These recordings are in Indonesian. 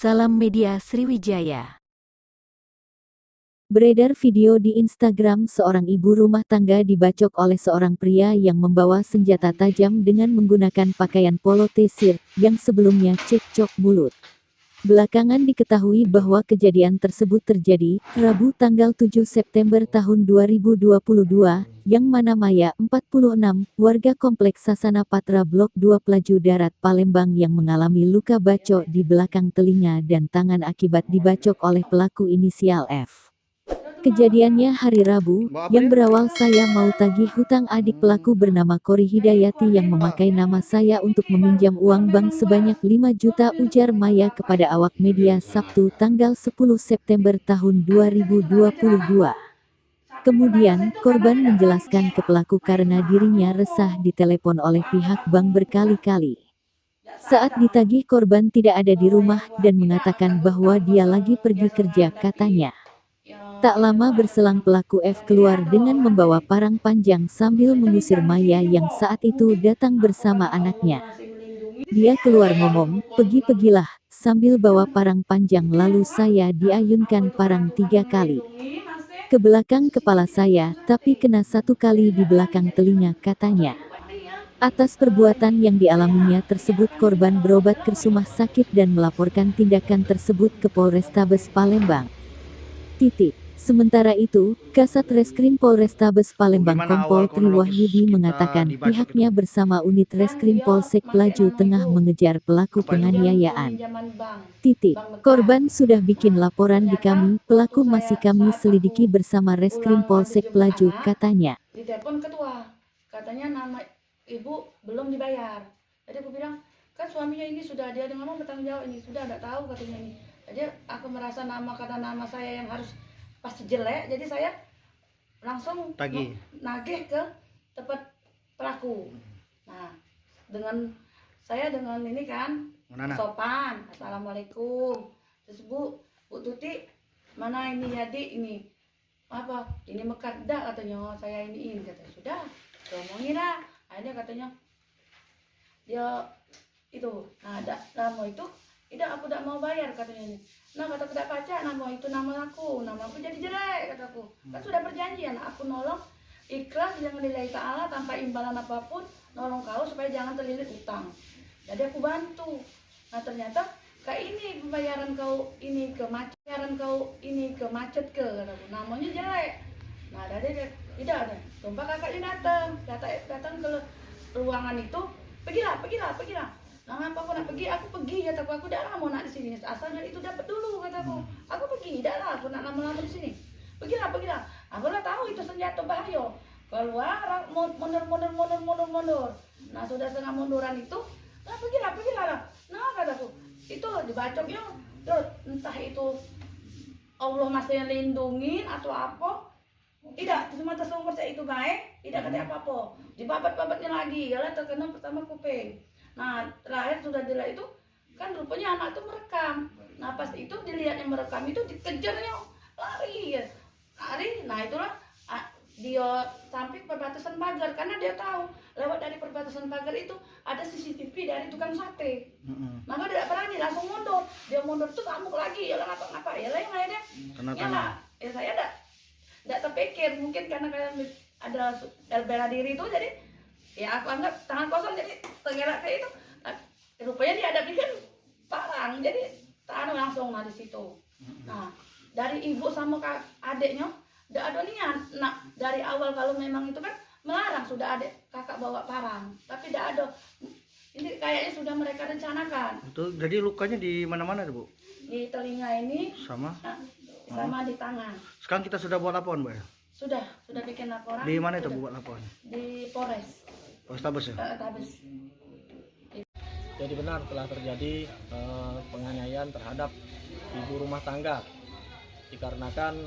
Salam Media Sriwijaya. Beredar video di Instagram seorang ibu rumah tangga dibacok oleh seorang pria yang membawa senjata tajam dengan menggunakan pakaian polo T-shirt yang sebelumnya cekcok mulut. Belakangan diketahui bahwa kejadian tersebut terjadi Rabu tanggal 7 September tahun 2022, yang mana Maya, 46, warga Kompleks Sasana Patra Blok 2 Pelaju Darat Palembang yang mengalami luka bacok di belakang telinga dan tangan akibat dibacok oleh pelaku inisial F. Kejadiannya hari Rabu, yang berawal saya mau tagih hutang adik pelaku bernama Kori Hidayati yang memakai nama saya untuk meminjam uang bank sebanyak 5 juta, ujar Maya kepada awak media Sabtu tanggal 10 September tahun 2022. Kemudian, korban menjelaskan ke pelaku karena dirinya resah ditelepon oleh pihak bank berkali-kali. Saat ditagih, korban tidak ada di rumah dan mengatakan bahwa dia lagi pergi kerja, katanya. Tak lama berselang pelaku F keluar dengan membawa parang panjang sambil mengusir Maya yang saat itu datang bersama anaknya. Dia keluar ngomong, "Pergi-pergilah," sambil bawa parang panjang, lalu saya diayunkan parang 3 kali ke belakang kepala saya, tapi kena 1 kali di belakang telinga, katanya. Atas perbuatan yang dialaminya tersebut, korban berobat ke rumah sakit dan melaporkan tindakan tersebut ke Polrestabes Palembang. Sementara itu, Kasat Reskrim Polrestabes Palembang Kompol Triwahyudi mengatakan pihaknya bersama unit Reskrim Polsek Pelaju tengah mengejar pelaku penganiayaan. Korban sudah bikin laporan di kami, pelaku masih kami selidiki bersama Reskrim Polsek Pelaju, katanya. Ditelepon ketua, katanya nama ibu belum dibayar. Jadi aku bilang, kan suaminya ini sudah, dia ngomong bertanggung jawab, ini sudah tidak tahu katanya ini. Jadi aku merasa karena nama saya yang harus pasti jelek, jadi saya langsung nagih ke tempat pelaku. Nah, dengan ini kan sopan, assalamualaikum. Terus Bu Tuti, mana ini jadi ini apa? Ini mekat dah katanya, saya iniin, katanya. Sudah, ngomongin lah. Akhirnya katanya dia itu, nah mau itu. Tidak, aku tidak mau bayar, katanya ini. Nah, kata tidak baca, nama aku jadi jelek, kataku. Kan sudah perjanjian, aku nolong ikhlas dengan lillahi ta'ala tanpa imbalan apapun, nolong kau supaya jangan terlilit utang. Jadi aku bantu. Nah, ternyata kayak ini pembayaran kau ini ke macet, kataku. Namanya jelek. Nah, dari tidak ada. Sumpah kakaknya datang ke ruangan itu, pergilah. Nah, apa aku nak pergi? Aku pergi, kataku. Aku dah lama nak di sini. Asalnya itu dapat dulu, kataku. Aku pergi, dah lah. Aku nak lama-lama di sini. Pergilah. Aku lah tahu itu senjata bahaya. Keluar, mundur. Nah, sudah setengah munduran itu, nah pergilah. Nah, kataku. Itu dibacoknya, entah itu Allah masih lindungin atau apa. Tidak, cuma tersungkur saya itu baik, tidak kata apa-apa. Dibabat-babatnya lagi, ya lah terkena pertama kuping. Nah, terakhir sudah dilihat itu, kan rupanya anak itu merekam. Nah, pas itu dilihatnya merekam itu, dikejarnya, lari. Nah itulah dia sampai perbatasan pagar, karena dia tahu lewat dari perbatasan pagar itu ada CCTV dari tukang sate. Maka dia tidak berani, langsung mundur. Dia mundur tuh ngamuk lagi, ya lah ngapa-ngapa, ya lah yang lainnya. Ya saya tidak terpikir, mungkin karena ada bela diri itu, jadi ya aku anggap tangan kosong, jadi tergerak kayak itu. Nah, rupanya dia ada bikin parang, jadi tahan langsung di situ. Nah, dari ibu sama adiknya udah ada niat. Nah, dari awal kalau memang itu kan melarang, sudah adik kakak bawa parang, tapi tidak ada. Ini kayaknya sudah mereka rencanakan. Itu jadi lukanya di mana-mana, Bu? Di telinga ini sama di tangan. Sekarang kita sudah buat laporan, Bu? Sudah bikin laporan. Di mana itu buat laporan? Di Polres. Polrestabes ya? Tabes. Jadi benar telah terjadi penganiayaan terhadap ibu rumah tangga dikarenakan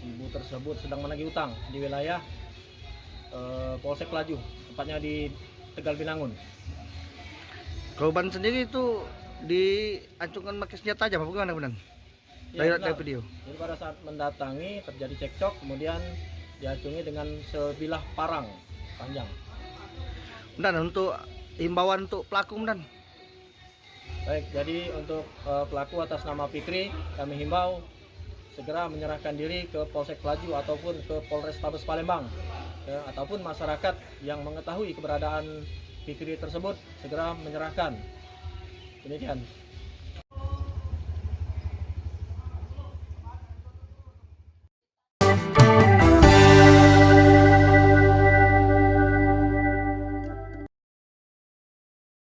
ibu tersebut sedang menagih utang di wilayah Polsek Pelaju, tepatnya di Tegal Binangun. Korban sendiri itu diacungkan pakai senjata tajam, apa gimana benar? Ya, dari video. Jadi pada saat mendatangi terjadi cekcok, kemudian diacungi dengan sebilah parang panjang. Dan untuk himbauan untuk pelaku, Baik, jadi untuk pelaku atas nama Fikri kami himbau segera menyerahkan diri ke Polsek Pelaju ataupun ke Polrestabes Palembang, ataupun masyarakat yang mengetahui keberadaan Fikri tersebut segera menyerahkan. Demikian.